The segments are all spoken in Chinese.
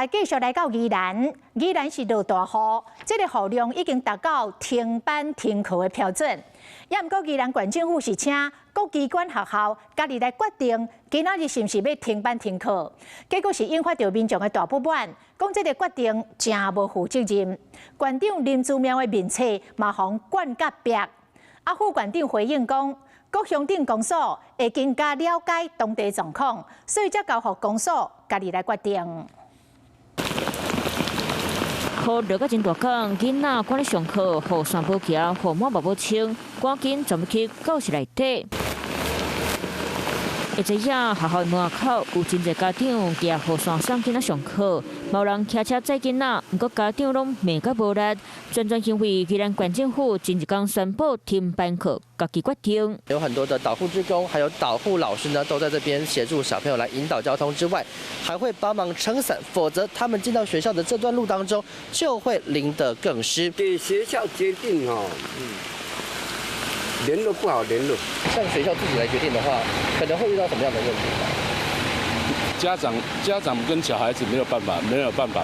继续来到宜兰，宜兰是落大雨，这个雨量已经达到停班停课的标准。也毋过，宜兰县政府是请各机关学校家己来决定，今仔日是毋是要停班停课。结果是引发到民众的大不满，讲这个决定真无负责任。县长林姿妙的面册嘛，互灌甲壁。副县长回应讲，各乡镇公所会更加了解当地状况，所以才交予公所家己来决定。雨落到真大港，囡仔赶咧上课，雨伞无骑，雨帽无穿，赶紧全部去教室内底。会知影学校门口有真侪家长举雨伞送囡仔上课，冇人骑车载囡仔，不过家长拢骂甲无力。全因为宜兰县政府前一天宣布停班课，家己决定。有很多的导护志工，还有导护老师呢，都在这边协助小朋友来引导交通之外，还会帮忙撑伞，否则他们进到学校的这段路当中就会淋得更湿。给学校决定哦，联络不好联络。像学校自己来决定的话，可能会遇到什么样的问题？家长跟小孩子没有办法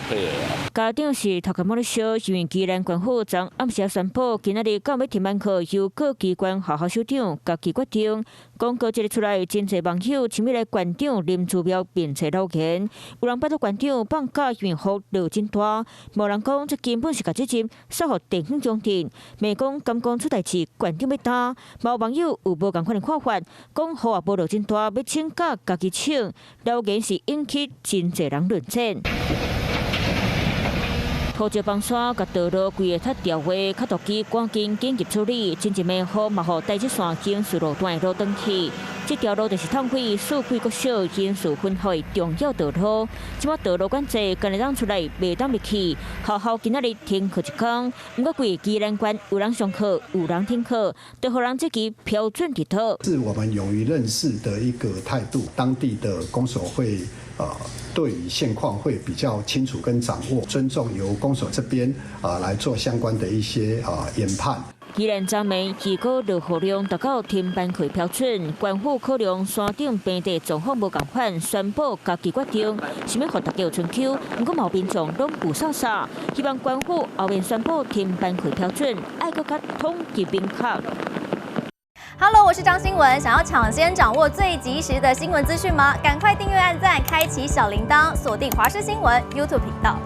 配合啊。家长是头壳摸咧烧，因为宜兰县府昨暗时宣布，今仔日到要停班课，由各机关学校首长家己决定。广告一日出来，真侪网友请要来县长林姿妙面册留言，有人拜托县长放假，因为雨落真大，无人讲这根本是甲责任甩予地方中庭，骂讲敢讲出代志，县长要担。有网友有无共款的看法，讲雨也无落真大，要请假家己请，留言是引起真侪人论战。土石崩山，甲道路规个塔调化，卡图机赶紧紧急处理。真一暝雨嘛，互台积线经输路段的路断去。这条路就是痛亏四季国小因素分发的重要道路。即马道路管制今日让出来，袂当入去。学校今仔日停课一天，不过规宜兰县有人上课，有人停课，都互人这个标准伫套。是我们勇于认识的一个态度，当地的公所会对于现况会比较清楚跟掌握，尊重由公所这边来做相关的一些研判。宜兰昨暝如果落雨量达到停班课标准，县府考量山顶平地状况无共款，宣布家己决定，想要互大家有春秋。不过毛民众拢不扫扫，希望县府后面宣布停班课标准，爱搁较统一明确。Hello， 我是张新文。想要抢先掌握最及时的新闻资讯吗？赶快订阅、按赞、开启小铃铛，锁定华视新闻 YouTube 频道。